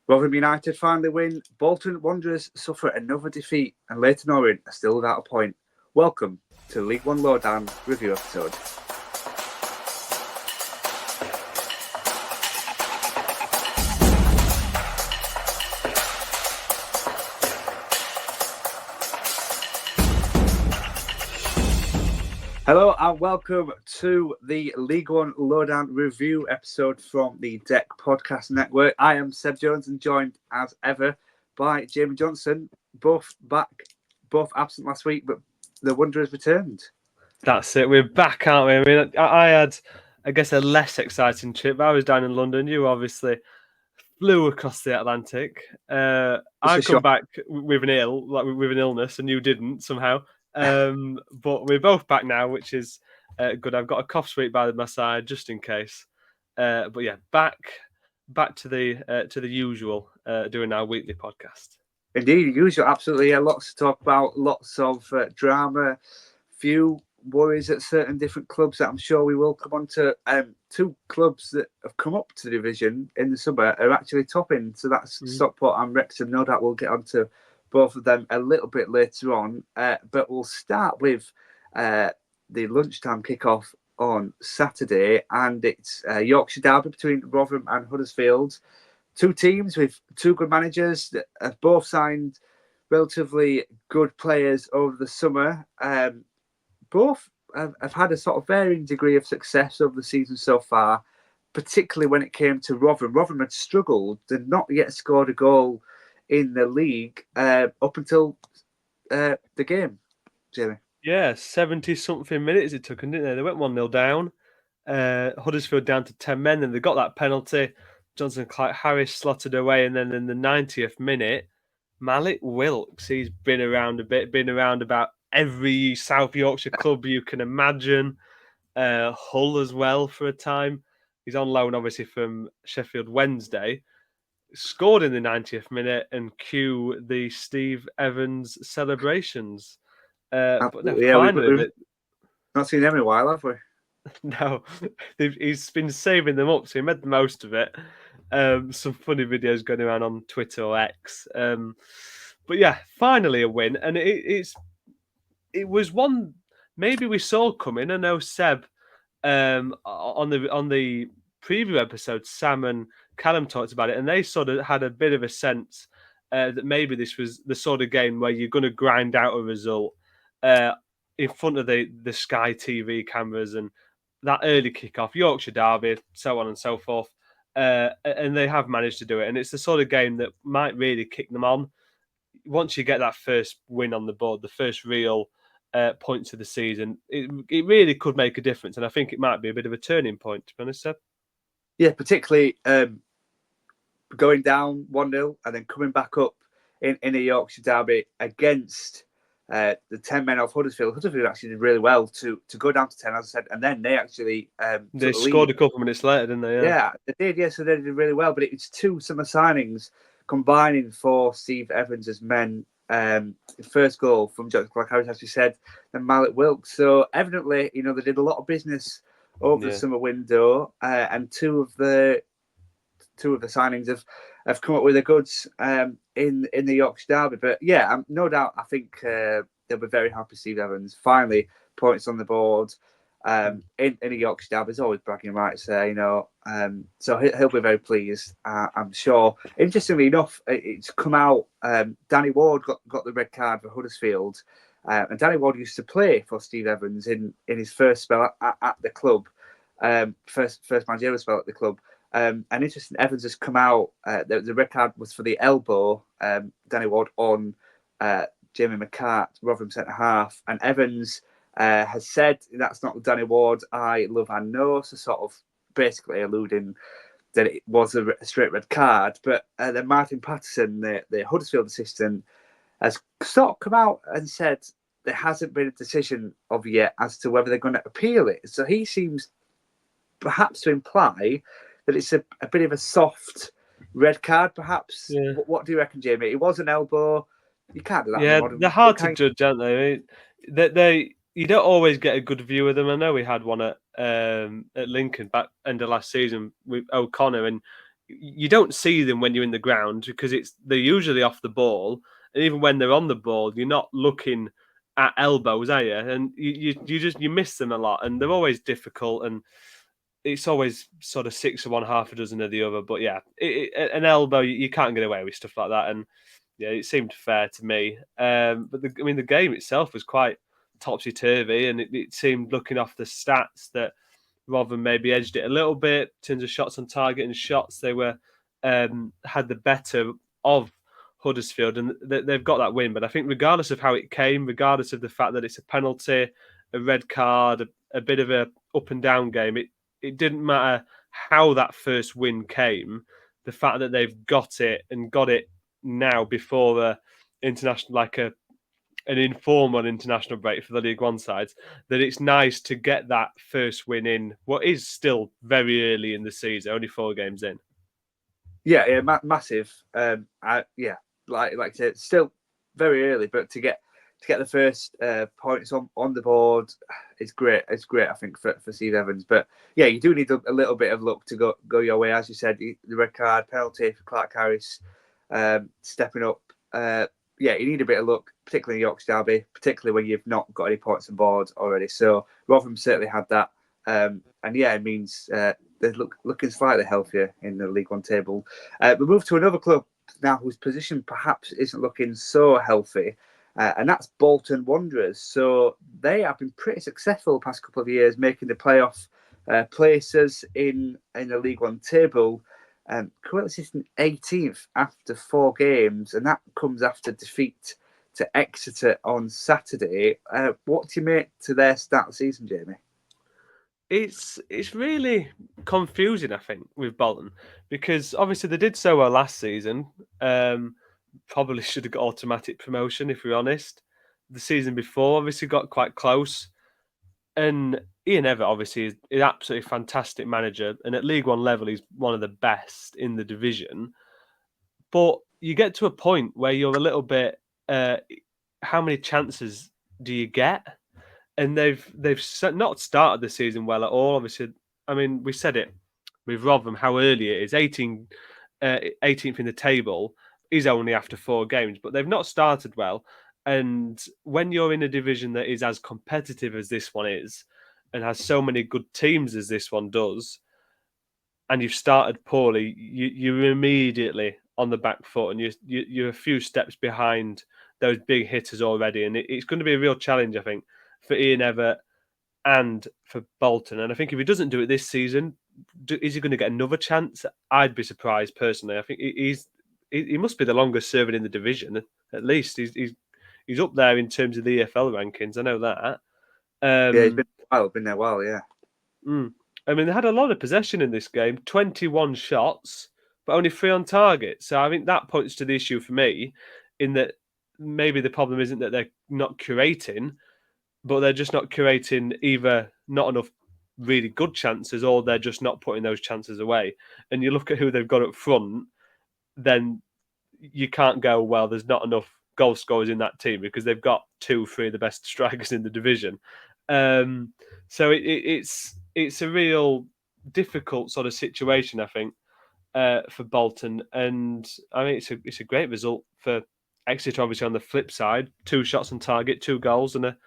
Rotherham United finally win. Bolton Wanderers suffer another defeat, and Leyton Orient are still without a point. Welcome to the League One Lowdown review episode. Hello and welcome to the League One Lowdown review episode from the Deck Podcast Network. I am Seb Jones and joined as ever by Jamie Johnson. Both absent last week, but the Wanderers returned. That's it. We're back, aren't we? I mean, I had, I guess, a less exciting trip. I was down in London. You obviously flew across the Atlantic. I come back with an illness, and you didn't somehow. But we're both back now, which is good. I've got a cough sweep by my side just in case. But yeah, back to the usual, doing our weekly podcast. Indeed, usual. Absolutely, lots to talk about. Lots of drama. Few worries at certain different clubs that I'm sure we will come on to. Two clubs that have come up to the division in the summer are actually topping. So that's Stockport and Wrexham. No doubt we'll get onto both of them a little bit later on. But we'll start with the lunchtime kickoff on Saturday, and it's Yorkshire derby between Rotherham and Huddersfield. Two teams with two good managers that have both signed relatively good players over the summer. Both have had a sort of varying degree of success over the season so far, particularly when it came to Rotherham. Rotherham had struggled and not yet scored a goal in the league up until the game, Jamie. Yeah, 70-something minutes it took, didn't they? They went 1-0 down. Huddersfield down to 10 men, and they got that penalty. Johnson Clark Harris slotted away, and then in the 90th minute, Malik Wilks, he's been around a bit, been around about every South Yorkshire club you can imagine. Hull as well for a time. He's on loan, obviously, from Sheffield Wednesday. Scored in the 90th minute, and cue the Steve Evans celebrations. But no, finally, we've not seen him in a while, have we? No, he's been saving them up, so he made the most of it. Some funny videos going around on Twitter or X. But yeah, finally a win, and it was one maybe we saw coming. I know Seb on the preview episode, Sam and Callum talked about it, and they sort of had a bit of a sense that maybe this was the sort of game where you're going to grind out a result in front of the Sky TV cameras and that early kickoff, Yorkshire derby, so on and so forth. And they have managed to do it. And it's the sort of game that might really kick them on. Once you get that first win on the board, the first real points of the season, it really could make a difference. And I think it might be a bit of a turning point, to be honest, Seb. Yeah, particularly going down 1-0 and then coming back up in a Yorkshire derby against the 10 men of Huddersfield. Huddersfield actually did really well to go down to 10, as I said, and then they actually they scored a couple of minutes later, didn't they? Yeah, they did. Yeah, so they did really well. But it's two summer signings combining for Steve Evans' men. First goal from Johnson Clark Harris, as you said, and Malik Wilks. So evidently, they did a lot of business over the summer window, and two of the signings have come up with the goods in the Yorkshire derby. But yeah, no doubt, I think they'll be very happy. Steve Evans finally points on the board in a Yorkshire derby. There's always bragging rights there, so he'll be very pleased, I'm sure. Interestingly enough, it's come out. Danny Ward got the red card for Huddersfield. And Danny Ward used to play for Steve Evans in his first spell at the club, first managerial spell at the club. And interesting, Evans has come out. The red card was for the elbow, Danny Ward on Jamie McCart, Rotherham centre half. And Evans has said that's not Danny Ward I love and know, so sort of basically alluding that it was a straight red card. But then Martin Patterson, the Huddersfield assistant, has sort of come out and said there hasn't been a decision of yet as to whether they're going to appeal it. So he seems perhaps to imply that it's a bit of a soft red card, perhaps. Yeah. What do you reckon, Jamie? It was an elbow. You can't do that. Yeah, they're hard to judge, aren't they? You don't always get a good view of them. I know we had one at Lincoln back end of last season with O'Connor, and you don't see them when you're in the ground because they're usually off the ball, and even when they're on the ball, you're not looking at elbows, are you? And you miss them a lot, and they're always difficult, and it's always sort of 6 of one, half a dozen of the other. But yeah, an elbow, you can't get away with stuff like that, and yeah, it seemed fair to me. But the game itself was quite topsy turvy, and it seemed, looking off the stats, that Rotherham maybe edged it a little bit in terms of shots on target and shots. They were had the better of Huddersfield, and they've got that win. But I think regardless of how it came, regardless of the fact that it's a penalty, a red card, a bit of a up and down game, it didn't matter how that first win came. The fact that they've got it and got it now before the international, like an informal international break for the League One sides, that it's nice to get that first win in what is still very early in the season, only 4 games in. Yeah, massive. Yeah, like I said, it's still very early, but to get the first points on the board is great. It's great, I think, for Steve Evans. But yeah, you do need a little bit of luck to go your way, as you said. The red card, penalty for Clark Harris, stepping up. Yeah, you need a bit of luck, particularly in Yorkshire Derby, particularly when you've not got any points on board already. So Rotherham certainly had that. And yeah, it means they're looking slightly healthier in the League One table. We move to another club now whose position perhaps isn't looking so healthy, and that's Bolton Wanderers. So they have been pretty successful the past couple of years, making the playoff places in the League One table. Currently sitting 18th after 4 games, and that comes after defeat to Exeter on Saturday. What do you make to their start of the season, Jamie? It's really confusing, I think, with Bolton, because obviously they did so well last season. Probably should have got automatic promotion, if we're honest. The season before obviously got quite close. And Ian Evatt obviously is an absolutely fantastic manager, and at League One level he's one of the best in the division. But you get to a point where you're a little bit, how many chances do you get? And they've not started the season well at all. Obviously, I mean, we said it with Rotherham how early it is. 18th in the table is only after 4 games, but they've not started well. And when you're in a division that is as competitive as this one is, and has so many good teams as this one does, and you've started poorly, you're immediately on the back foot, and you're a few steps behind those big hitters already. And it's going to be a real challenge, I think, for Ian Evatt and for Bolton. And I think if he doesn't do it this season, is he going to get another chance? I'd be surprised personally. I think he must be the longest serving in the division. At least he's up there in terms of the EFL rankings. I know that. Yeah, he's been there a while. Yeah. I mean, they had a lot of possession in this game, 21 shots, but only 3 on target. So I think that points to the issue for me, in that maybe the problem isn't that they're not curating, but they're just not curating either not enough really good chances, or they're just not putting those chances away. And you look at who they've got up front, then you can't go, well, there's not enough goal scorers in that team, because they've got 2-3 of the best strikers in the division. So it's a real difficult sort of situation, I think, for Bolton. And I mean, it's a great result for Exeter, obviously, on the flip side. 2 shots on target, 2 goals, and a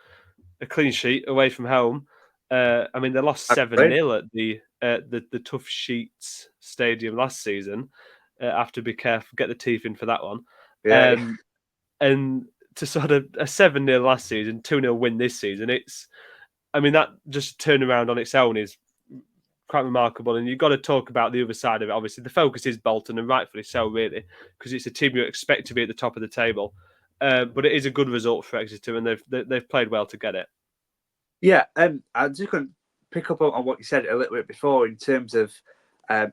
clean sheet away from home. I mean, they lost 7-0 at the Tough Sheets Stadium last season. Have to be careful, get the teeth in for that one. Yeah. And to sort of a 7-0 last season, 2-0 win this season, that just turnaround on its own is quite remarkable. And you've got to talk about the other side of it. Obviously, the focus is Bolton, and rightfully so, really, because it's a team you expect to be at the top of the table. But it is a good result for Exeter, and they've played well to get it. Yeah, I'm just going to pick up on what you said a little bit before in terms of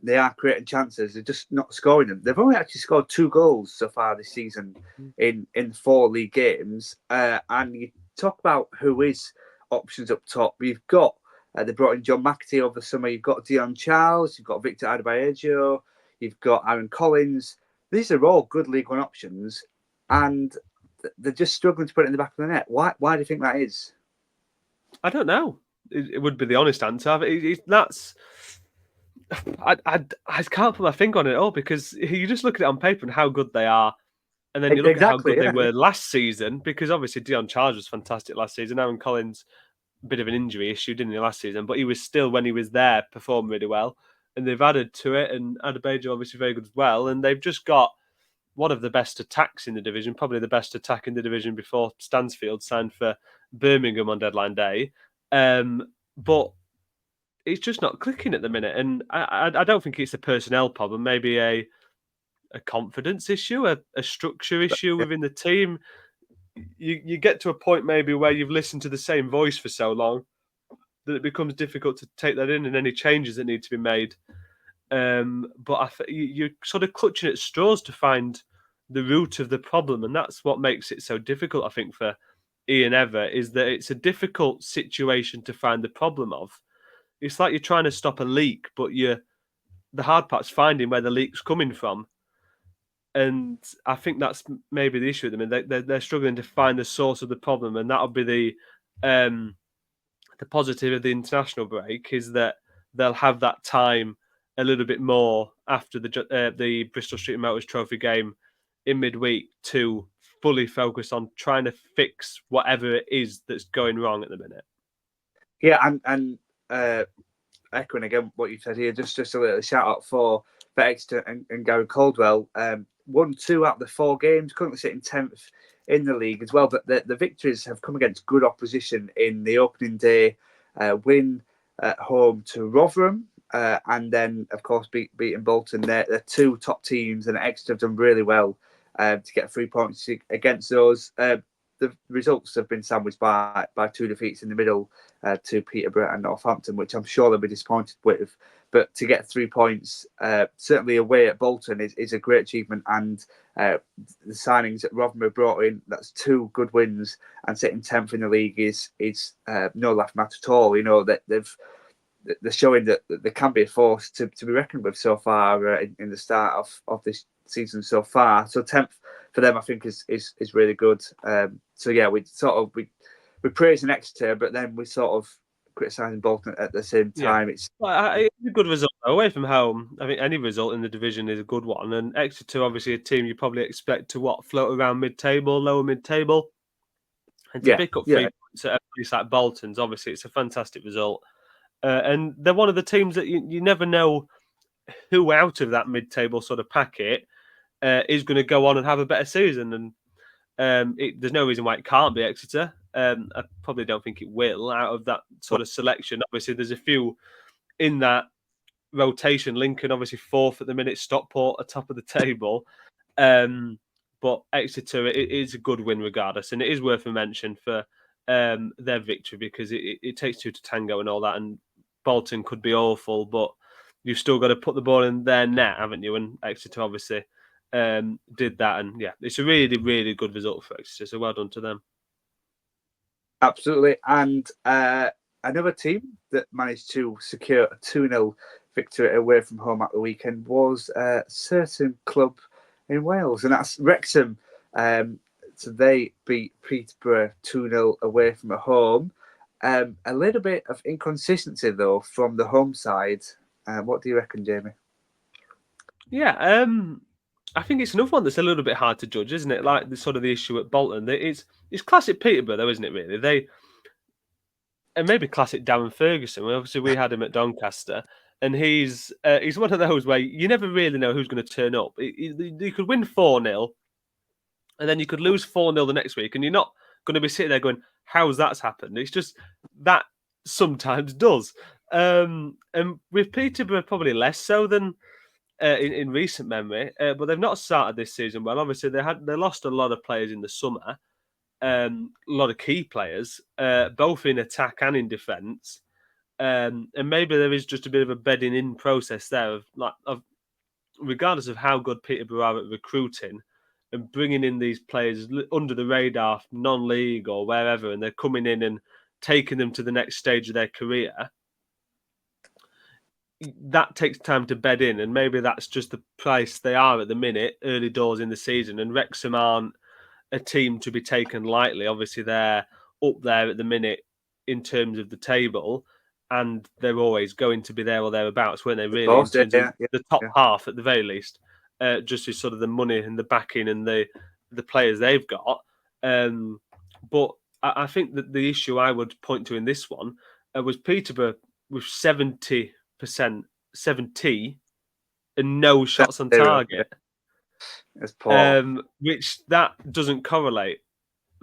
they are creating chances, they're just not scoring them. They've only actually scored 2 goals so far this season in 4 league games. And you talk about who is options up top. You've got they brought in John McAtee over the summer. You've got Dion Charles. You've got Victor Adebayo. You've got Aaron Collins. These are all good League One options, and they're just struggling to put it in the back of the net. Why do you think that is? I don't know. It would be the honest answer. I can't put my finger on it at all, because you just look at it on paper and how good they are, and then you look at how Exactly. good they Yeah. were last season, because obviously Dion Charles was fantastic last season. Aaron Collins, a bit of an injury issue, didn't he, last season? But he was still, when he was there, performed really well. And they've added to it, and Adebayo obviously very good as well. And they've just got one of the best attacks in the division, probably the best attack in the division before Stansfield signed for Birmingham on deadline day. But it's just not clicking at the minute, and I don't think it's a personnel problem. Maybe a confidence issue, a structure issue within the team. You get to a point maybe where you've listened to the same voice for so long that it becomes difficult to take that in, and any changes that need to be made. But you're sort of clutching at straws to find the root of the problem, and that's what makes it so difficult, I think, for Ian Ever, is that it's a difficult situation to find the problem of. It's like you're trying to stop a leak, but the hard part's finding where the leak's coming from. And I think that's maybe the issue with them. And they're struggling to find the source of the problem, and that'll be the positive of the international break, is that they'll have that time a little bit more after the Bristol Street Motors Trophy game in midweek to fully focus on trying to fix whatever it is that's going wrong at the minute. Yeah, and echoing again what you said here, just a little shout out for Exeter and Gary Caldwell. Won 2 out of the 4 games, currently sitting 10th in the league as well. But the victories have come against good opposition in the opening day win at home to Rotherham, and then, of course, beating Bolton. They're 2 top teams, and Exeter have done really well to get 3 points against those. The results have been sandwiched by 2 defeats in the middle to Peterborough and Northampton, which I'm sure they'll be disappointed with. But to get 3 points, certainly away at Bolton, is a great achievement. And the signings that Rotherham have brought in, that's 2 good wins, and sitting 10th in the league is no laugh matter at all. You know, that they're showing that there can be a force to be reckoned with so far in the start of this season so far. So 10th for them, I think, is really good. So yeah, we praise an Exeter, but then we sort of criticising Bolton at the same time. Yeah. It's a good result away from home. I think any result in the division is a good one, and Exeter, obviously, a team you probably expect to float around mid-table, lower mid-table, and to pick up 3 points at a place like Bolton's, obviously, it's a fantastic result. And they're one of the teams that you never know who out of that mid-table sort of packet is going to go on and have a better season. And there's no reason why it can't be Exeter. I probably don't think it will out of that sort of selection. Obviously, there's a few in that rotation. Lincoln, obviously, 4th at the minute. Stockport, atop of the table. But Exeter, it is a good win regardless. And it is worth a mention for their victory, because it takes 2 to tango and all that. And Bolton could be awful, but you've still got to put the ball in their net, haven't you? And Exeter obviously did that. And yeah, it's a really, really good result for Exeter. So well done to them. Absolutely. And another team that managed to secure a 2-0 victory away from home at the weekend was a certain club in Wales, and that's Wrexham. So they beat Peterborough 2-0 away from home. A little bit of inconsistency, though, from the home side. What do you reckon, Jamie? Yeah, I think it's another one that's a little bit hard to judge, isn't it? Like the issue at Bolton. It's classic Peterborough, though, isn't it? Really, and maybe classic Darren Ferguson. Obviously, we had him at Doncaster, and he's one of those where you never really know who's going to turn up. You could win 4-0, and then you could lose 4-0 the next week, and you're not going to be sitting there going, "How's that's happened?" It's just that sometimes does. And with Peterborough, probably less so than in recent memory, but they've not started this season well. Obviously, they lost a lot of players in the summer, a lot of key players, both in attack and in defence, and maybe there is just a bit of a bedding in process there of regardless of how good Peterborough are at recruiting and bringing in these players under the radar, non-league or wherever, and they're coming in and taking them to the next stage of their career. That takes time to bed in, and maybe that's just the price they are at the minute, early doors in the season. And Wrexham aren't a team to be taken lightly. Obviously, they're up there at the minute in terms of the table, and they're always going to be there or thereabouts, weren't they? Of Really, in course, terms of the top yeah. half at the very least, just as sort of the money and the backing and the players they've got. But I think that the issue I would point to in this one was Peterborough with 70%, 70 and no shots on 0, target. It's poor. Which that doesn't correlate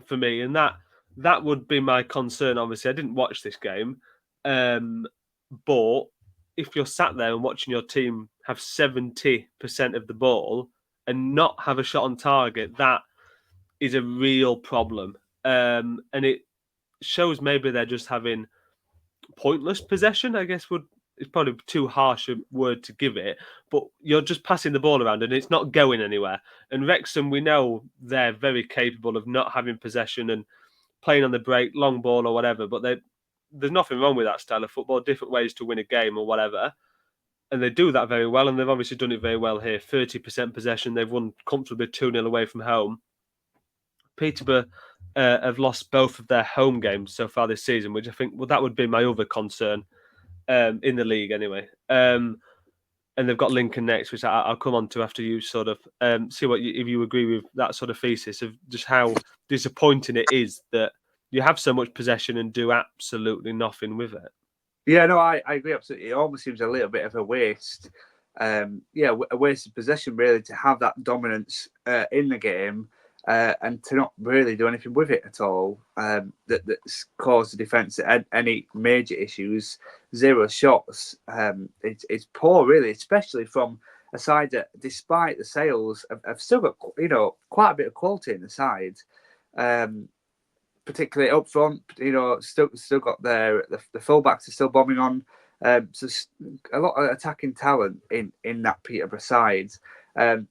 for me, and that would be my concern. Obviously, I didn't watch this game, but if you're sat there and watching your team have 70% of the ball and not have a shot on target, that is a real problem, and it shows maybe they're just having pointless possession, I guess it's probably too harsh a word to give it, but you're just passing the ball around and it's not going anywhere. And Wrexham, we know they're very capable of not having possession and playing on the break, long ball or whatever, but there's nothing wrong with that style of football, different ways to win a game or whatever. And they do that very well, and they've obviously done it very well here. 30% possession, they've won comfortably 2-0 away from home. Peterborough have lost both of their home games so far this season, which I think, that would be my other concern in the league anyway. And they've got Lincoln next, which I'll come on to after you sort of see if you agree with that sort of thesis of just how disappointing it is that you have so much possession and do absolutely nothing with it. Yeah, no, I agree absolutely. It almost seems a little bit of a waste. A waste of possession really to have that dominance in the game and to not really do anything with it at all. That's caused the defence any major issues. 0 shots. It's poor really, especially from a side that, despite the sales, have still got quite a bit of quality in the side. Particularly up front, still got the fullbacks are still bombing on. So a lot of attacking talent in that Peterborough side.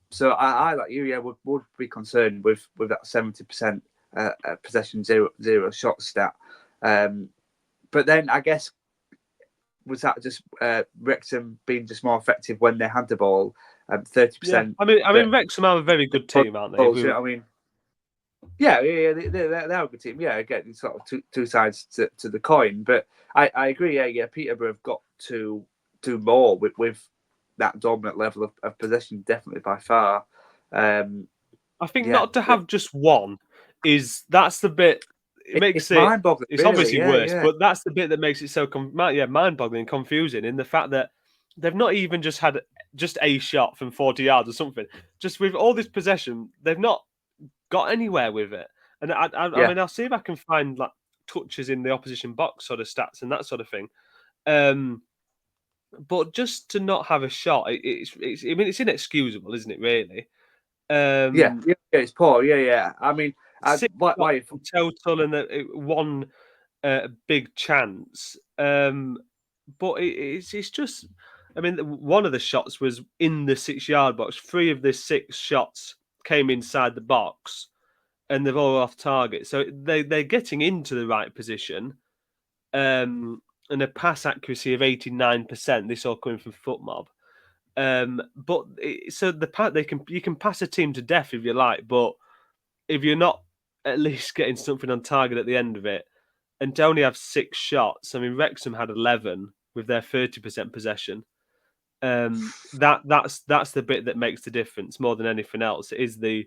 So I like you, would be concerned with that 70% possession, zero shot stat. But then I guess was that just Wrexham being just more effective when they had the ball? 30%. Yeah, I mean, Wrexham are a very good team, aren't they? You know what I mean? Yeah, they're a good team. Yeah, again, sort of two sides to the coin. But I agree. Yeah, Peterborough have got to do more with that dominant level of possession, definitely by far. I think not to have just one that's the bit. It makes it's mind-boggling. It's really, obviously worse, but that's the bit that makes it so mind-boggling and confusing. In the fact that they've not even just had just a shot from 40 yards or something. Just with all this possession, they've not got anywhere with it. And I mean, I'll see if I can find like touches in the opposition box sort of stats and that sort of thing. But just to not have a shot, it's inexcusable, isn't it? Really. It's poor. Yeah. I mean, why total and one big chance. But it's just. I mean, one of the shots was in the 6-yard box. 3 of the 6 shots came inside the box, and they're all off target. So they're getting into the right position, and a pass accuracy of 89%. This all coming from FootMob. But you can pass a team to death if you like, but if you're not at least getting something on target at the end of it, and to only have 6 shots. I mean, Wrexham had 11 with their 30% possession. That's the bit that makes the difference more than anything else. Is there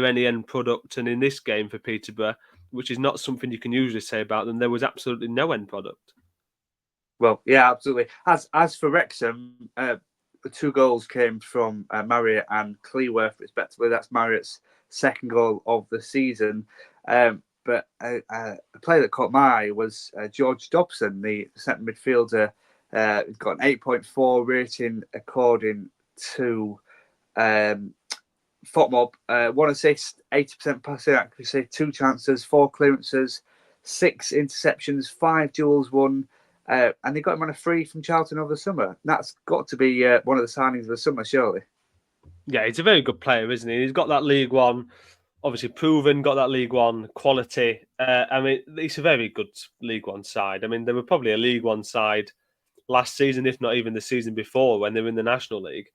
any end product? And in this game for Peterborough, which is not something you can usually say about them, there was absolutely no end product. Well, yeah, absolutely. As for Wrexham, the 2 goals came from Marriott and Cleworth, respectively. That's Marriott's 2nd goal of the season. But a player that caught my eye was George Dobson, the centre midfielder. He's got an 8.4 rating according to FOTMob. 1 assist, 80% passing accuracy, 2 chances, 4 clearances, 6 interceptions, 5 duels won. And they got him on a free from Charlton over the summer. That's got to be one of the signings of the summer, surely. Yeah, he's a very good player, isn't he? He's got that League One, obviously proven, got that League One quality. I mean, it's a very good League One side. I mean, they were probably a League One side last season, if not even the season before when they were in the National League.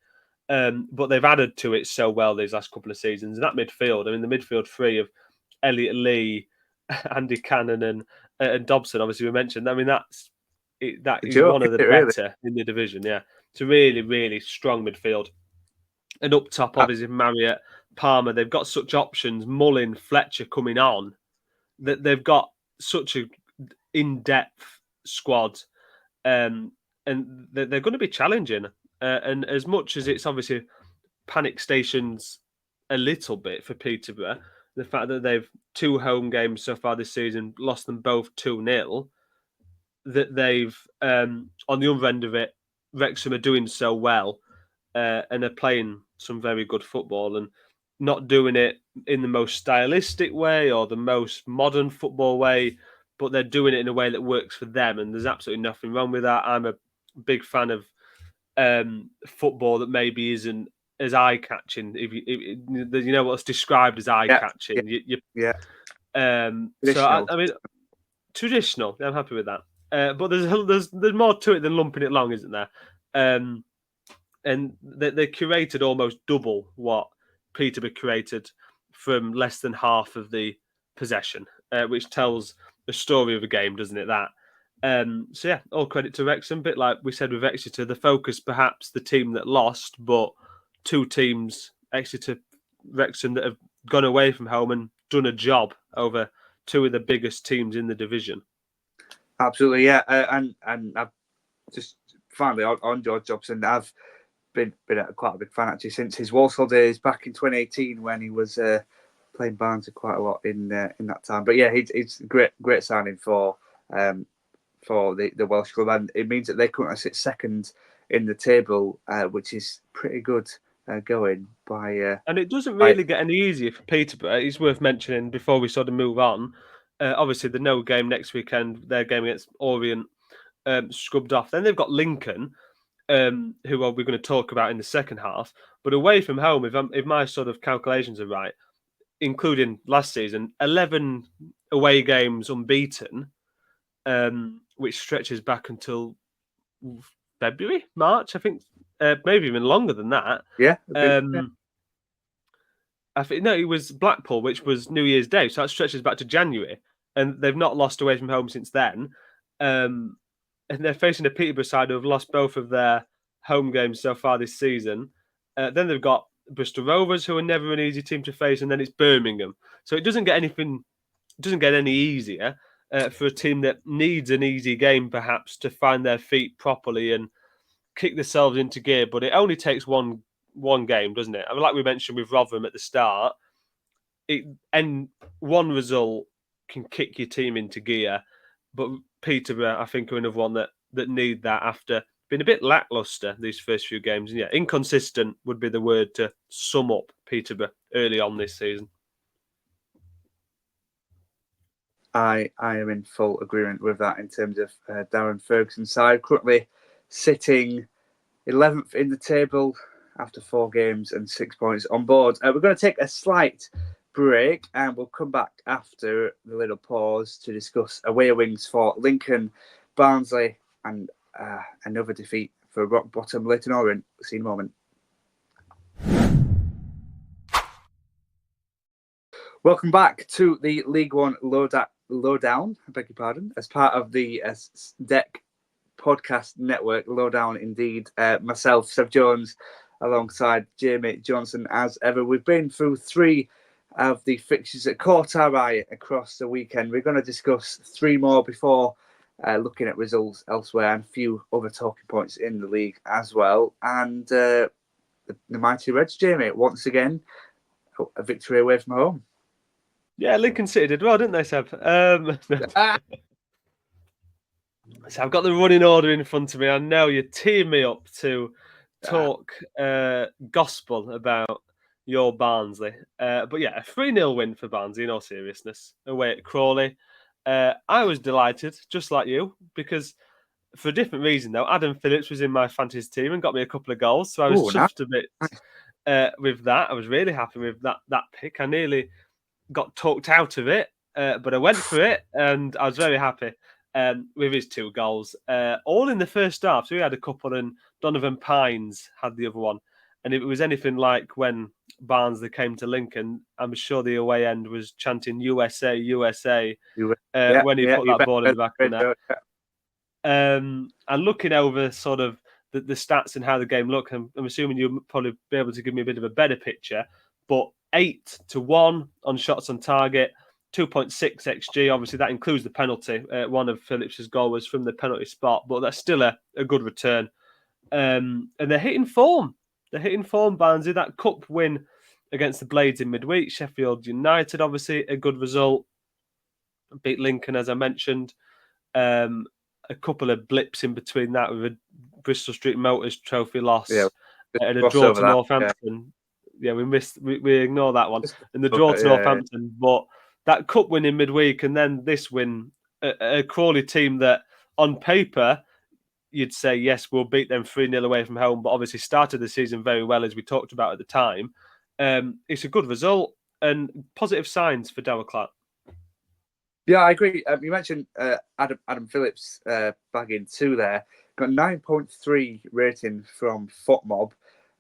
But they've added to it so well these last couple of seasons. And that midfield, I mean, the midfield 3 of Elliot Lee, Andy Cannon and Dobson, obviously we mentioned. I mean, that The is joke, one of the isn't it, really? better in the division. Yeah, it's a really, really strong midfield. And up top, obviously, Marriott, Palmer, they've got such options. Mullin, Fletcher coming on, that they've got such a in-depth squad, and they're going to be challenging. And as much as it's obviously panic stations a little bit for Peterborough, the fact that they've 2 home games so far this season, lost them both 2-0, that they've, on the other end of it, Wrexham are doing so well and are playing some very good football and not doing it in the most stylistic way or the most modern football way, but they're doing it in a way that works for them. And there's absolutely nothing wrong with that. I'm a big fan of football that maybe isn't as eye-catching. If you know what's described as eye-catching. Yeah. So Traditional. I mean, traditional. I'm happy with that. But there's more to it than lumping it long, isn't there? And they curated almost double what Peterborough curated from less than half of the possession, which tells the story of a game, doesn't it? That. So yeah, all credit to Wrexham. Bit like we said with Exeter, the focus perhaps the team that lost, but 2 teams, Exeter, Wrexham, that have gone away from home and done a job over 2 of the biggest teams in the division. Absolutely, yeah. And I've just finally on George Jobson, I've been quite a big fan actually since his Walsall days back in 2018 when he was playing Barnsley quite a lot in that time. But yeah, it's great signing for the Welsh club, and it means that they currently sit second in the table, which is pretty good going by. And it doesn't really get any easier for Peterborough. It's worth mentioning before we sort of move on. Obviously, the no game next weekend, their game against Orient, scrubbed off. Then they've got Lincoln, who we're going to talk about in the second half. But away from home, if my sort of calculations are right, including last season, 11 away games unbeaten, which stretches back until February, March, I think, maybe even longer than that. Yeah. I think it was Blackpool, which was New Year's Day, so that stretches back to January, and they've not lost away from home since then. And they're facing a Peterborough side who have lost both of their home games so far this season. Then they've got Bristol Rovers, who are never an easy team to face, and then it's Birmingham. So it doesn't get any easier for a team that needs an easy game, perhaps, to find their feet properly and kick themselves into gear. But it only takes one game, doesn't it? I mean, like we mentioned with Rotherham at the start, and one result can kick your team into gear. But Peterborough, I think, are another one that need that after being a bit lacklustre these first few games. And yeah, inconsistent would be the word to sum up Peterborough early on this season. I am in full agreement with that in terms of Darren Ferguson's side, currently sitting 11th in the table after 4 games and 6 points on board. We're going to take a slight break and we'll come back after the little pause to discuss away wings for Lincoln, Barnsley, and another defeat for rock bottom Leyton Orient. We'll see you in a moment. Welcome back to the League One Lowdown, I beg your pardon, as part of the Deck podcast network. Lowdown indeed. Myself, Seb Jones, alongside Jamie Johnson as ever. We've been through 3 of the fixtures that caught our eye across the weekend. We're going to discuss 3 more before looking at results elsewhere and a few other talking points in the league as well. And the mighty Reds, Jamie, once again, a victory away from home. Yeah, Lincoln City did well, didn't they, Seb? So I've got the running order in front of me. I know you're teeing me up to talk gospel about your Barnsley. But yeah, a 3-0 win for Barnsley, in all seriousness, away at Crawley. I was delighted, just like you, because for a different reason, though. Adam Phillips was in my fantasy team and got me a couple of goals, so I was chuffed a bit with that. I was really happy with that pick. I nearly got talked out of it, but I went for it, and I was very happy with his 2 goals, all in the first half. So he had a couple, and Donovan Pines had the other one. And if it was anything like when Barnsley came to Lincoln, I'm sure the away end was chanting USA, USA when he put that ball in the back of the net. And looking over sort of the stats and how the game looked, I'm assuming you'll probably be able to give me a bit of a better picture. But 8-1 on shots on target, 2.6 XG. Obviously, that includes the penalty. One of Phillips' goal was from the penalty spot, but that's still a good return. And they're hitting form. They're hitting form, Barnsley. That cup win against the Blades in midweek. Sheffield United, obviously, a good result. Beat Lincoln, as I mentioned. A couple of blips in between that with a Bristol Street Motors trophy loss and a draw to Northampton. Yeah, we ignore that one. And the draw to Northampton, but that cup win in midweek and then this win, a Crawley team that on paper you'd say, yes, we'll beat them 3-0 away from home, but obviously started the season very well, as we talked about at the time. It's a good result and positive signs for Darrell Clark. Yeah, I agree. You mentioned Adam Phillips bagging 2 there. Got 9.3 rating from FotMob.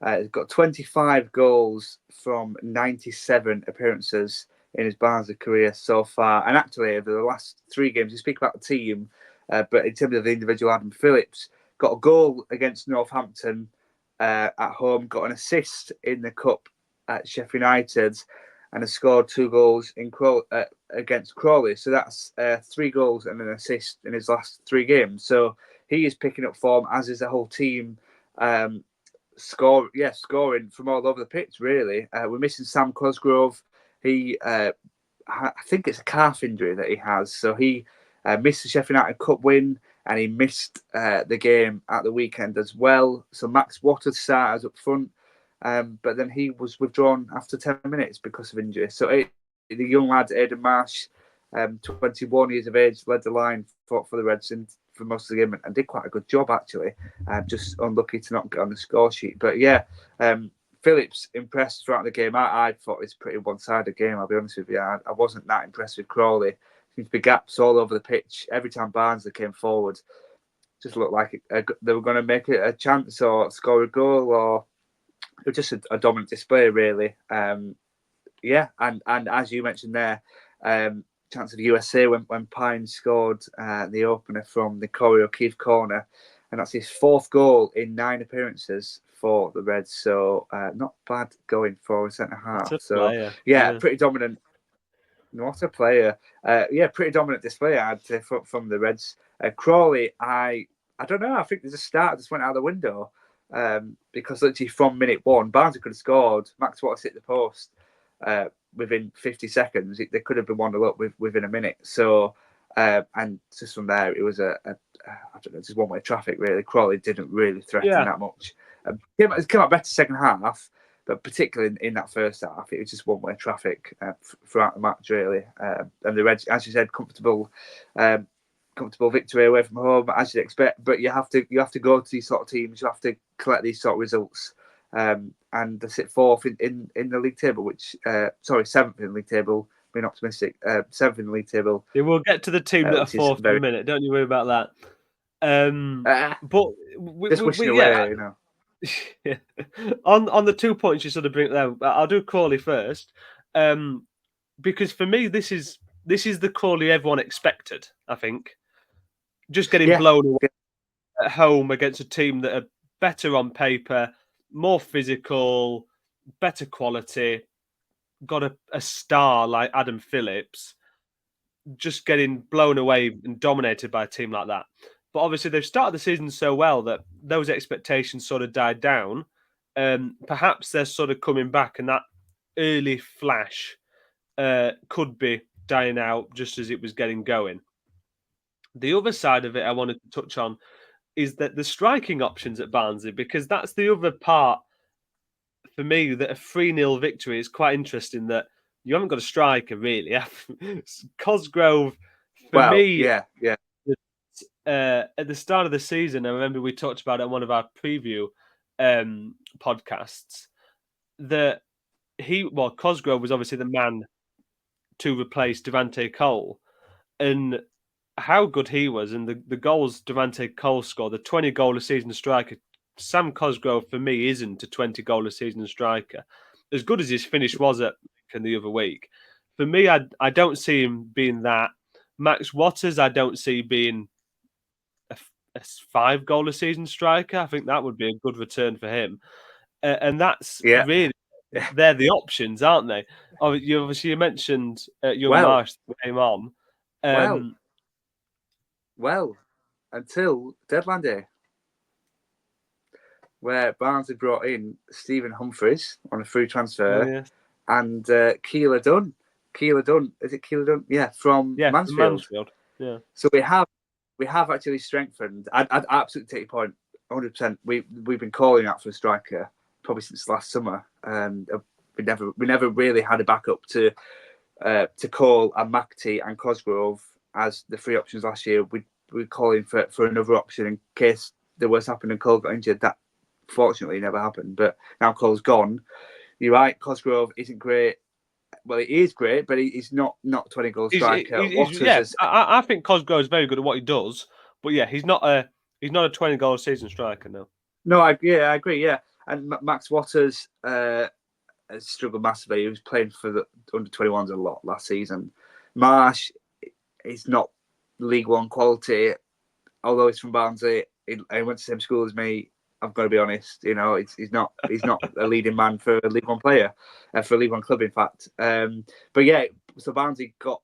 He's got 25 goals from 97 appearances in his Barnsley career so far. And actually, over the last 3 games, you speak about the team, but in terms of the individual, Adam Phillips got a goal against Northampton at home, got an assist in the Cup at Sheffield United, and has scored 2 goals against Crawley. So that's 3 goals and an assist in his last 3 games. So he is picking up form, as is the whole team, scoring from all over the pitch, really. We're missing Sam Cosgrove. I think it's a calf injury that he has. So he missed the Sheffield United Cup win, and he missed the game at the weekend as well. So Max Waters starters up front. But then he was withdrawn after 10 minutes because of injury. So the young lad, Aidan Marsh, 21 years of age, led the line for the Reds for most of the game and did quite a good job, actually. Just unlucky to not get on the score sheet. But yeah, Phillips impressed throughout the game. I thought it was a pretty one-sided game, I'll be honest with you. I wasn't that impressed with Crawley. There seemed to be gaps all over the pitch. Every time Barnsley came forward, just looked like they were going to make it a chance or score a goal, or it was just a dominant display, really. And as you mentioned there, chance of the USA when Pine scored the opener from the Corey O'Keefe corner, and that's his 4th goal in 9 appearances for the Reds. So not bad going for a centre half. So pretty dominant. What a player! Pretty dominant display I had from the Reds. Crawley, I don't know. I think there's a start just went out the window. Because literally from minute 1, Barnsley could have scored. Max Waters hit the post within 50 seconds. They could have been 1-0 up within a minute. So, and just from there, it was I don't know, just one-way traffic, really. Crawley didn't really threaten that much. It came out better second half, but particularly in that first half, it was just one-way traffic throughout the match, really. And the Reds, as you said, comfortable victory away from home, as you'd expect. But you have to go to these sort of teams. You have to collect these sort of results. And they sit 4th in the league table, 7th in the league table. Being optimistic, 7th in the league table. Yeah, we'll get to the team that are 4th in a minute. Don't you worry about that. But just wishing away, you know. Yeah. On the 2 points you sort of bring there, I'll do Crawley first, because for me this is the Crawley everyone expected. I think just getting blown away at home against a team that are better on paper, more physical, better quality, got a star like Adam Phillips, just getting blown away and dominated by a team like that. But obviously they've started the season so well that those expectations sort of died down. Perhaps they're sort of coming back, and that early flash could be dying out just as it was getting going. The other side of it I wanted to touch on is that the striking options at Barnsley, because that's the other part for me, that a 3-0 victory is quite interesting, that you haven't got a striker, really. Cosgrove, for me, at the start of the season, I remember we talked about it on one of our preview podcasts, that Cosgrove was obviously the man to replace Devante Cole, and how good he was, and the goals Devante Cole scored, the 20-goal-a-season striker. Sam Cosgrove, for me, isn't a 20-goal-a-season striker. As good as his finish was at Lincoln the other week, for me, I don't see him being that. Max Waters, I don't see being a 5-goal a season striker. I think that would be a good return for him. And that's Yeah. really, they're the options, aren't they? Obviously, you mentioned young Well, Marsh came on. Well, until deadline day, where Barnsley brought in Stephen Humphries on a free transfer, yes. and Keeler Dunn. Is it Keeler Dunn? Yeah, from Mansfield. Yeah. So we have actually strengthened. I'd absolutely take your point, 100%. We've been calling out for a striker probably since last summer. We never really had a backup to Cole and McAtee and Cosgrove as the three options last year. We were calling for another option in case the worst happened and Cole got injured. That fortunately never happened. But now Cole's gone. You're right. Cosgrove isn't great. Well, he is great, but he's not 20-goal striker. I think Cosgrove is very good at what he does, but yeah, he's not a 20-goal season striker. No, I agree. Yeah, and Max Waters has struggled massively. He was playing for the under-21s a lot last season. Marsh is not League One quality, although he's from Barnsley. He went to the same school as me. I've got to be honest. He's not a leading man for a League One player, for a League One club, in fact. But yeah, so Barnsley got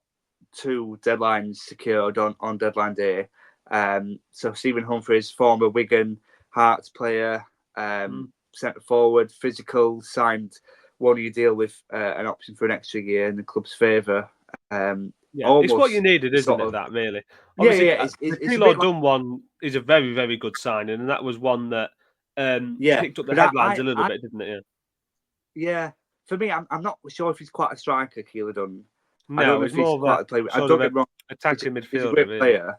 2 deadlines secured on deadline day. So Stephen Humphries, former Wigan Hearts player, centre forward, physical, signed 1-year deal with an option for an extra year in the club's favour. It's what you needed, isn't it? That really. Obviously, the Keeler Dunn one is a very, very good signing, and that was one that picked up the headlines a little bit, didn't it? Yeah. For me, I'm not sure if he's quite a striker, Keeler Dunn. No, I don't know if he's quite a player. I don't get wrong. Attacking midfielder. He's a great player.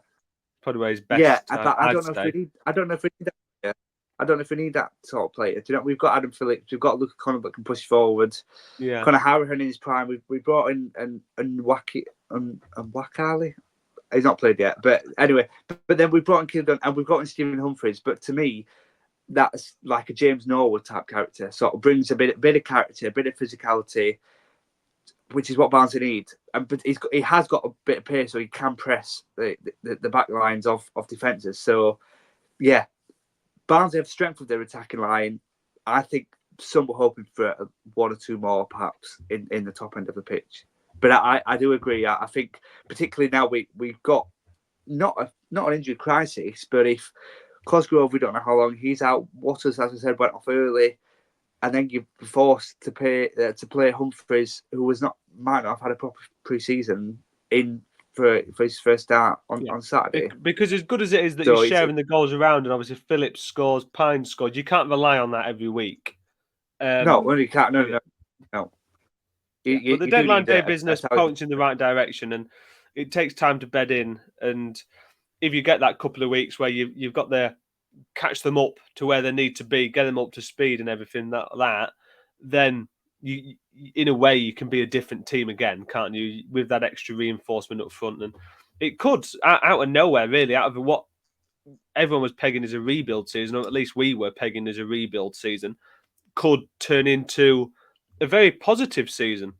Probably where he's best. Yeah, but I don't know if we need that. I don't know if we need that sort of player. Do you know, we've got Adam Phillips, we've got Luke Connor that can push forward. Yeah. Connor Harrihan in his prime. We brought in and Wakali. He's not played yet, but anyway. But then we brought in Keeler Dunn and we've got in Stephen Humphries. But to me, that's like a James Norwood type character. Sort of brings a bit of character, a bit of physicality, which is what Barnsley need. But he has got a bit of pace, so he can press the back lines of defences. So yeah, Barnsley have strength of their attacking line. I think some were hoping for 1 or 2 more, perhaps, in the top end of the pitch. But I do agree. I think particularly now we've got not an injury crisis, but if Cosgrove, we don't know how long he's out. Waters, as I said, went off early, and then you're forced to play Humphries, who might not have had a proper pre-season in for his first start on Saturday. Because as good as it is that he's sharing the goals around, and obviously Phillips scores, Pine scores, you can't rely on that every week. No, you can't. No. But the deadline day business points in the right direction, and it takes time to bed in. And if you get that couple of weeks where you've got to catch them up to where they need to be, get them up to speed and everything that, then you, in a way, you can be a different team again, can't you? With that extra reinforcement up front, and it could out of nowhere, really, out of what everyone was pegging as a rebuild season, or at least we were pegging as a rebuild season, could turn into a very positive season.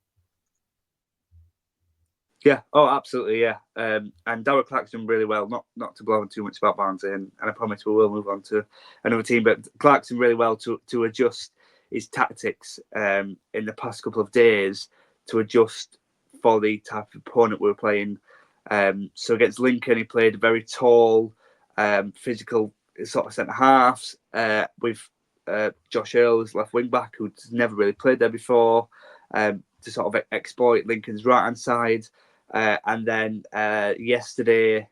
Yeah, absolutely, yeah. And Darrell Clark's done really well. Not to blow on too much about Barnsley, and I promise we will move on to another team. But Clark's done really well to adjust his tactics in the past couple of days to adjust for the type of opponent we were playing. So against Lincoln, he played very tall, physical sort of centre halves with Josh Earl as left wing back, who's never really played there before, to sort of exploit Lincoln's right hand side. And then yesterday,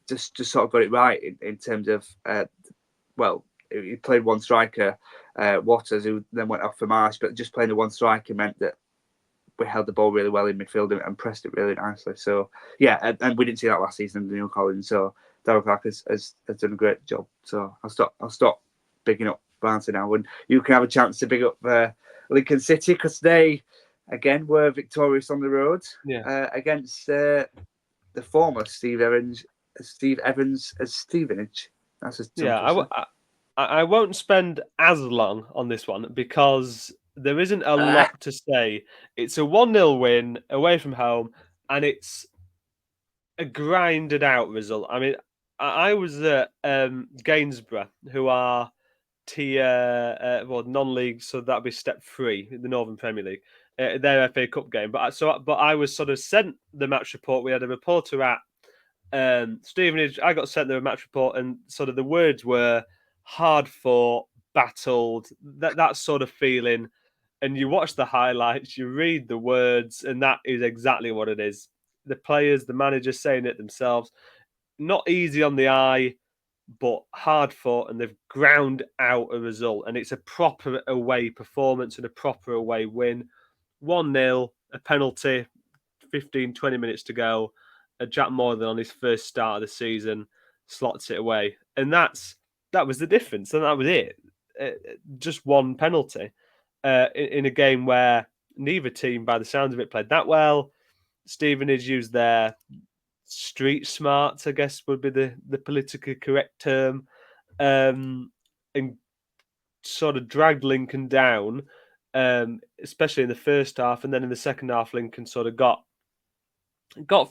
just sort of got it right in terms of, he played one striker, Waters, who then went off for Marsh, but just playing the one striker meant that we held the ball really well in midfield and pressed it really nicely. So, yeah, and we didn't see that last season in Neil Collins. So, Darrell Clark has done a great job. So, I'll stop bigging up Barnsley now, and you can have a chance to big up Lincoln City, because they, again, were victorious on the road against the former Steve Evans as Stevenage. That's I won't spend as long on this one because there isn't a lot to say. It's a 1-0 win away from home, and it's a grinded out result. I mean, I was at Gainsborough, who are non-league, so that'd be step 3 in the Northern Premier League, their FA Cup game. But I was sort of sent the match report. We had a reporter at Stevenage. I got sent the match report, and sort of the words were hard fought, battled, that sort of feeling. And you watch the highlights, you read the words, and that is exactly what it is. The players, the manager saying it themselves. Not easy on the eye, but hard fought, and they've ground out a result. And it's a proper away performance and a proper away win. 1-0, a penalty, 15, 20 minutes to go. Jack Morgan on his first start of the season slots it away. And that was the difference. And that was it. Just one penalty in a game where neither team, by the sounds of it, played that well. Stevenage used their street smarts, I guess would be the politically correct term, and sort of dragged Lincoln down, especially in the first half. And then in the second half, Lincoln sort of got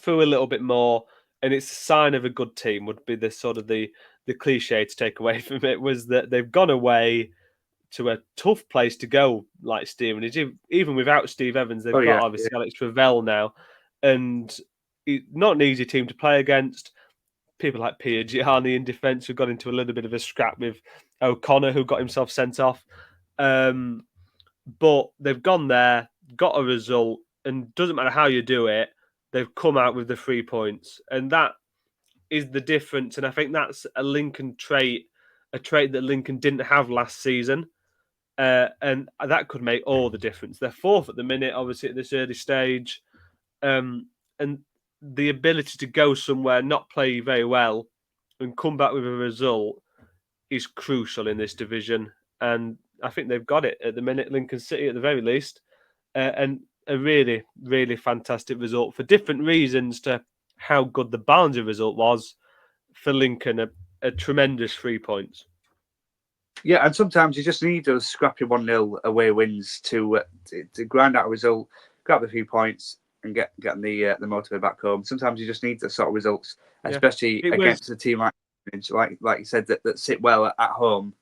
through a little bit more, and it's a sign of a good team. Would be the sort of the cliche to take away from it, was that they've gone away to a tough place to go, like Stevenage. Even without Steve Evans, they've got obviously Alex Ravel now, and not an easy team to play against. People like Pia Gianni in defence, who got into a little bit of a scrap with O'Connor, who got himself sent off. But they've gone there, got a result, and doesn't matter how you do it, they've come out with the 3 points. And that is the difference. And I think that's a Lincoln trait, a trait that Lincoln didn't have last season. And that could make all the difference. They're 4th at the minute, obviously, at this early stage. And the ability to go somewhere, not play very well, and come back with a result is crucial in this division. And I think they've got it at the minute, Lincoln City at the very least. And a really, really fantastic result for different reasons to how good the Barnsley result was. For Lincoln, a tremendous 3 points. Yeah, and sometimes you just need those scrappy 1-0 away wins to grind out a result, grab the 3 points, and get the motivator back home. Sometimes you just need the sort of results, especially against a team like you said that sit well at home.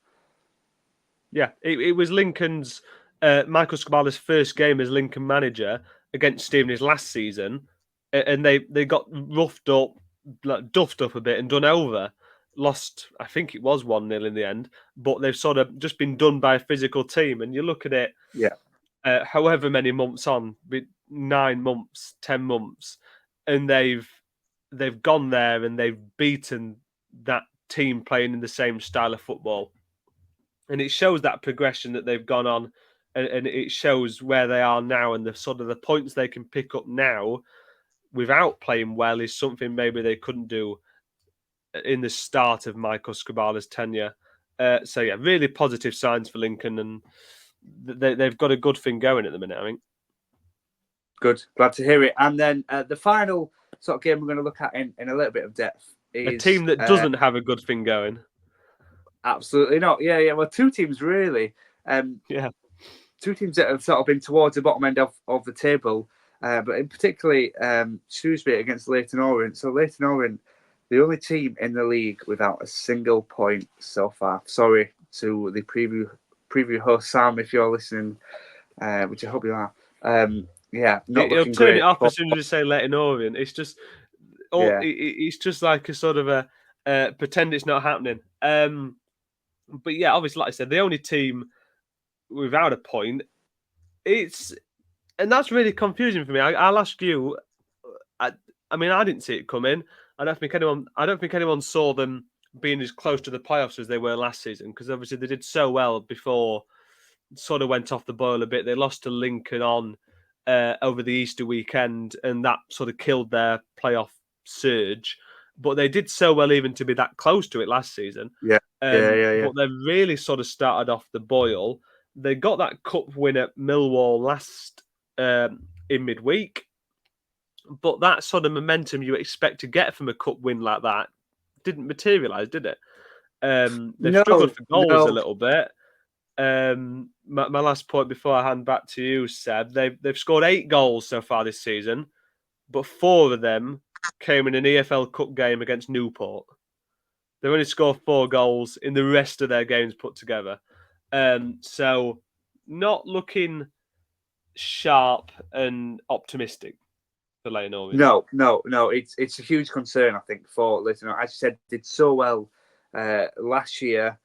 Yeah, it was Lincoln's Michael Scabala's first game as Lincoln manager against Stevenage last season, and they got roughed up, like duffed up a bit, and done over. Lost, I think it was 1-0 in the end, but they've sort of just been done by a physical team. And you look at it, however many months on, 9 months, 10 months, and they've gone there and they've beaten that team playing in the same style of football. And it shows that progression that they've gone on, and it shows where they are now, and the sort of the points they can pick up now without playing well is something maybe they couldn't do in the start of Michael Scabala's tenure. So yeah, really positive signs for Lincoln, and they've got a good thing going at the minute, I think. Good, glad to hear it. And then the final sort of game we're going to look at in a little bit of depth is a team that doesn't have a good thing going. Absolutely not. Yeah. Well, 2 teams really. Yeah. 2 teams that have sort of been towards the bottom end of the table, but in particularly Shrewsbury against Leyton Orient. So Leyton Orient, the only team in the league without a single point so far. Sorry to the preview host Sam, if you're listening, which I hope you are. Yeah, not You'll looking turn great. it off as soon as you say Leyton Orient. It's just, it's just like a sort of a pretend it's not happening. But yeah, obviously, like I said, the only team without a point. And that's really confusing for me. I'll ask you. I mean, I didn't see it coming. I don't think anyone saw them being as close to the playoffs as they were last season, because obviously they did so well before. Sort of went off the boil a bit. They lost to Lincoln on over the Easter weekend, and that sort of killed their playoff surge. But they did so well even to be that close to it last season. Yeah. But they really sort of started off the boil. They got that cup win at Millwall last in midweek. But that sort of momentum you expect to get from a cup win like that didn't materialise, did it? They've struggled for goals a little bit. My last point before I hand back to you, Seb, they've scored 8 goals so far this season, but 4 of them came in an EFL Cup game against Newport. They've only scored 4 goals in the rest of their games put together. So not looking sharp and optimistic for Leyton Orient. No. It's a huge concern, I think, for Leyton. As you said, did so well last year.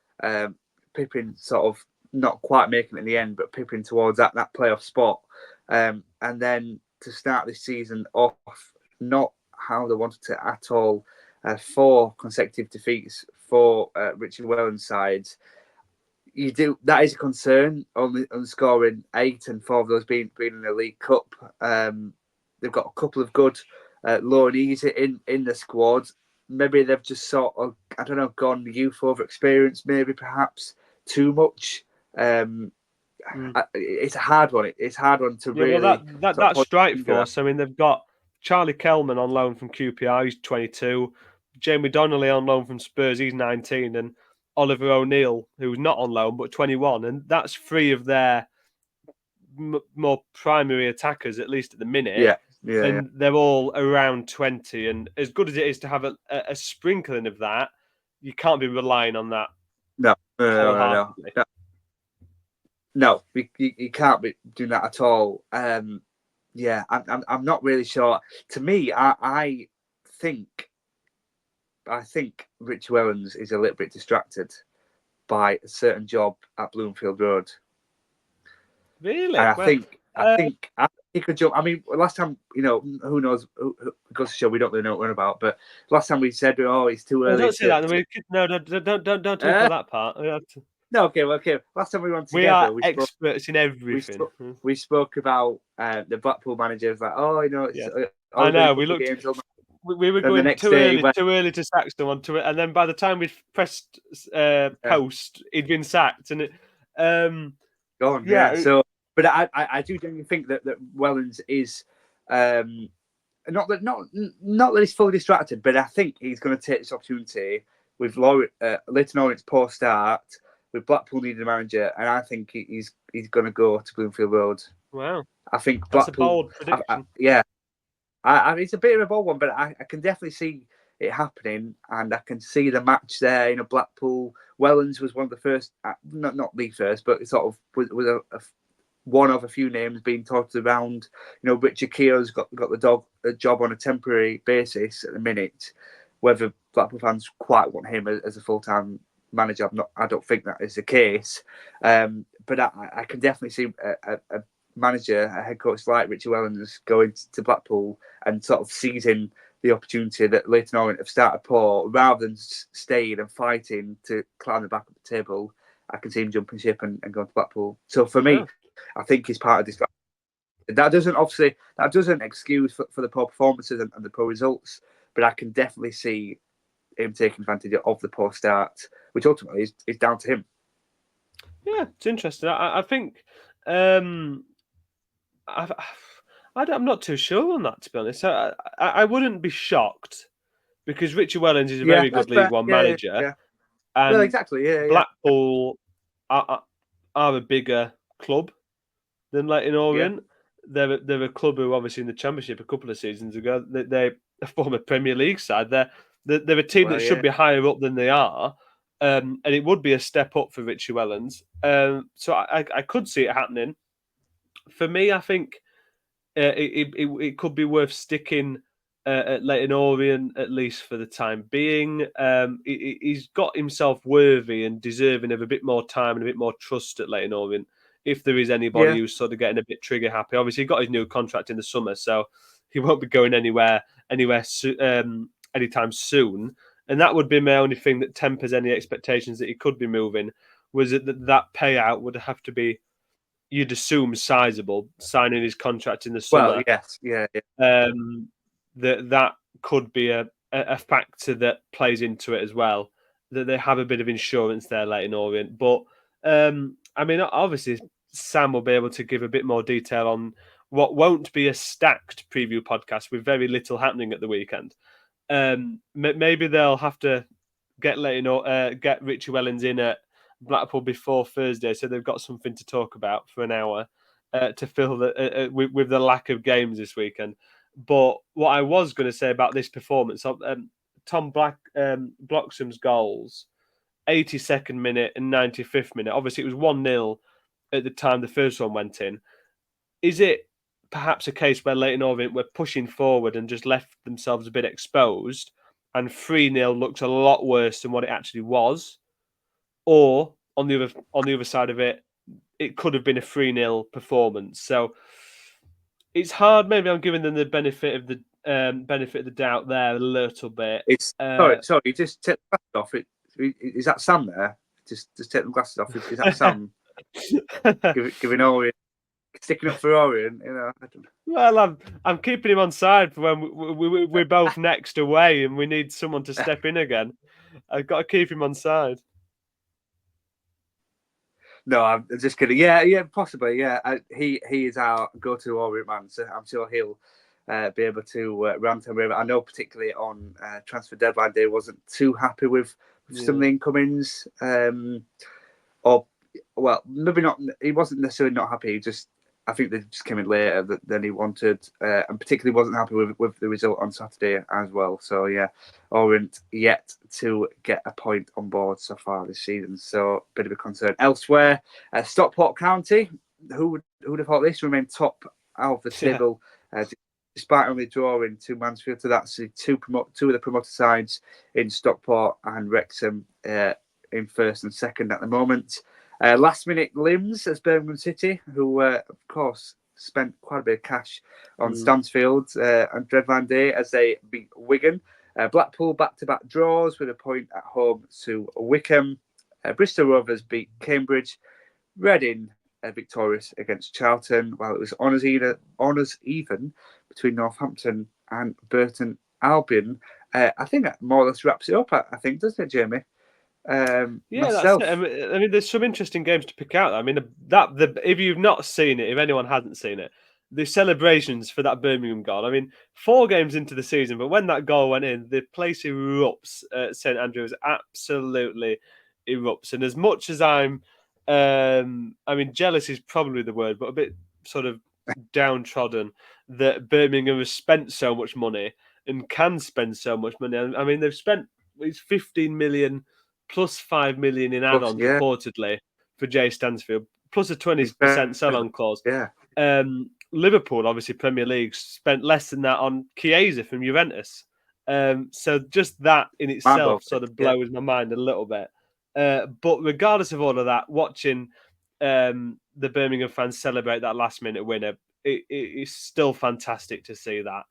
Pippin sort of not quite making it in the end, but pipping towards that playoff spot. And then to start this season off, not how they wanted to at all. 4 consecutive defeats for Richard Welland's sides. That is a concern. Only scoring 8 and 4 of those being in the League Cup. They've got a couple of good loanees in the squad. Maybe they've just sort of, I don't know, gone youth over experience. Maybe perhaps too much. It's a hard one. It's a hard one to really. Well, that strike force. I mean, they've got Charlie Kellman on loan from QPR. He's 22. Jamie Donnelly on loan from Spurs. He's 19, and Oliver O'Neill, who's not on loan but 21, and that's 3 of their more primary attackers, at least at the minute. Yeah. They're all around 20. And as good as it is to have a sprinkling of that, you can't be relying on that. No, you can't be doing that at all. I'm not really sure. To me, I think Rich Wellens is a little bit distracted by a certain job at Bloomfield Road. Really? And I think he could jump. I mean, last time, who knows? Who goes to show we don't really know what we're about. But last time we said, it's too early. Don't say that. Don't talk about that part. No, okay. Last time we went together, we are experts in everything. We spoke about the Blackpool manager. Like, I know. We looked. We were going too early to sack someone to it, and then by the time we pressed post, he'd been sacked, and it. Gone. Yeah. So, but I do genuinely think that Wellens is not that he's fully distracted, but I think he's going to take this opportunity with Leyton Orient's poor start, with Blackpool needing a manager, and I think he's going to go to Bloomfield Road. Wow. I think that's Blackpool. A bold prediction. It's a bit of a bold one, but I can definitely see it happening, and I can see the match there. Blackpool. Wellens was one of the first, not the first, but sort of was one of a few names being talked around. Richard Keogh's got the job on a temporary basis at the minute. Whether Blackpool fans quite want him as a full-time manager, I don't think that is the case. But I can definitely see a manager, a head coach like Richard Wellens going to Blackpool and sort of seizing the opportunity that Leyton Orient have started poor, rather than staying and fighting to climb the back of the table. I can see him jumping ship and going to Blackpool. So for me, I think he's part of this. That doesn't excuse for the poor performances and the poor results, but I can definitely see him taking advantage of the poor start, which ultimately is down to him. Yeah, it's interesting. I think I'm not too sure on that, to be honest. I wouldn't be shocked, because Richard Wellens is a very good League One manager. Yeah. And exactly. Yeah. Blackpool are a bigger club than Leyton Orient. Yeah. They're a club who, obviously, in the Championship a couple of seasons ago, they're a former Premier League side. They're a team that should be higher up than they are. And it would be a step up for Richard Wellens. So I could see it happening. For me, I think it could be worth sticking at Leyton Orient, at least for the time being. He's got himself worthy and deserving of a bit more time and a bit more trust at Leyton Orient, if there is anybody who's sort of getting a bit trigger happy. Obviously, he got his new contract in the summer, so he won't be going anywhere anytime soon. And that would be my only thing that tempers any expectations that he could be moving, was that payout would have to be, you'd assume, sizable, signing his contract in the summer. Well, yes, yeah. That could be a factor that plays into it as well, that they have a bit of insurance there, Leyton Orient. But, I mean, obviously, Sam will be able to give a bit more detail on what won't be a stacked preview podcast with very little happening at the weekend. Maybe they'll have to get Richie Wellens in at Blackpool before Thursday, so they've got something to talk about for an hour to fill with the lack of games this weekend. But what I was going to say about this performance, Tom Bloxham's goals, 82nd minute and 95th minute. Obviously, it was 1-0 at the time the first one went in. Is it perhaps a case where Leyton Orient were pushing forward and just left themselves a bit exposed, and 3-0 looks a lot worse than what it actually was? Or on the other side of it, it could have been a 3-0 performance. So it's hard. Maybe I'm giving them the benefit of the doubt there a little bit. It's sorry. You just take the glasses off. Is that Sam there? Just take the glasses off. Is that Sam giving Orient, sticking up for Orient? You know. Well, I'm keeping him on side for when we're both next away and we need someone to step in again. I've got to keep him on side. No, I'm just kidding. Yeah, possibly. Yeah, he is our go-to Orient man, so I'm sure he'll be able to rant and rave. I know particularly on transfer deadline day wasn't too happy with some of the incomings, or well, maybe not. He wasn't necessarily not happy. I think they just came in later than he wanted, and particularly wasn't happy with the result on Saturday as well. So yeah, Orient yet to get a point on board so far this season. So a bit of a concern. Elsewhere, Stockport County, who would have thought this, remain top out of the table, despite only drawing to Mansfield. So that's two of the promoted sides in Stockport and Wrexham in first and second at the moment. Last minute limbs as Birmingham City, who of course spent quite a bit of cash on Stansfield on deadline day as they beat Wigan. Blackpool back-to-back draws with a point at home to Wickham. Bristol Rovers beat Cambridge. Reading victorious against Charlton, while it was honours even between Northampton and Burton Albion. I think that more or less wraps it up, I think, doesn't it, Jamie? That's it. I mean, there's some interesting games to pick out. I mean, if you've not seen it, if anyone hasn't seen it, the celebrations for that Birmingham goal. I mean, 4 games into the season, but when that goal went in, the place erupts. St Andrews absolutely erupts, and as much as I'm, jealous is probably the word, but a bit sort of downtrodden that Birmingham has spent so much money and can spend so much money. I mean, they've spent 15 million. Plus 5 million in add-ons reportedly for Jay Stansfield, plus a 20% sell-on clause. Yeah. Liverpool, obviously Premier League, spent less than that on Chiesa from Juventus. So just that in itself sort of blows my mind a little bit. But regardless of all of that, watching the Birmingham fans celebrate that last-minute winner, it's still fantastic to see that.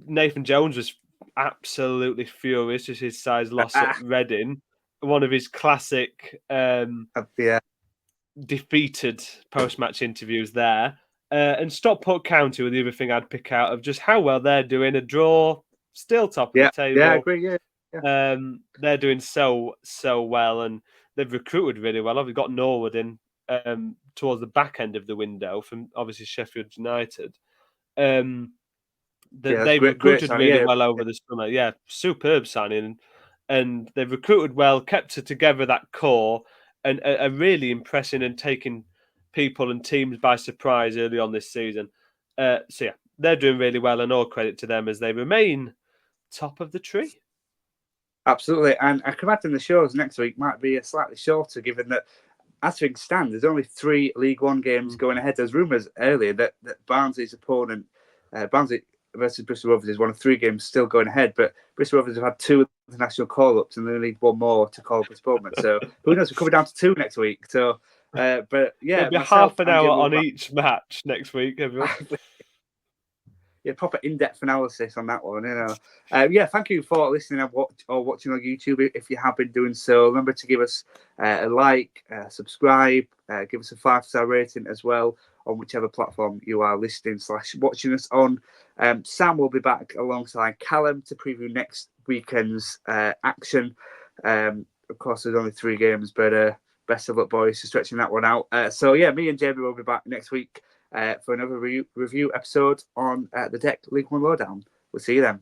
Nathan Jones was absolutely furious as his side's loss at Reading. One of his classic defeated post-match interviews there. And Stockport County were the other thing I'd pick out of just how well they're doing. A draw, still top of the table. Yeah, I agree. Yeah. They're doing so well, and they've recruited really well. They've got Norwood in towards the back end of the window from obviously Sheffield United. They've recruited really well over the summer. Yeah, superb signing. And they've recruited well, kept it together, that core, and are really impressing and taking people and teams by surprise early on this season. They're doing really well, and all credit to them as they remain top of the tree. Absolutely. And I can imagine the shows next week might be slightly shorter, given that as things stand, there's only 3 League One games going ahead. There's rumours earlier that Barnsley's opponent, Barnsley versus Bristol Rovers, is one of 3 games still going ahead, but Bristol Rovers have had 2 international call-ups and they need 1 more to call postponement. So who knows? We're coming down to 2 next week. So, but yeah, there'll be half an hour on each match next week, everyone. Yeah, proper in-depth analysis on that one. Thank you for listening or watching on YouTube. If you have been doing so, remember to give us a like, subscribe, give us a 5-star rating as well on whichever platform you are listening / watching us on. Sam will be back alongside Callum to preview next weekend's action. Of course, there's only 3 games, but best of luck, boys, for stretching that one out. Me and Jamie will be back next week for another review episode on the Deck League One Lowdown. We'll see you then.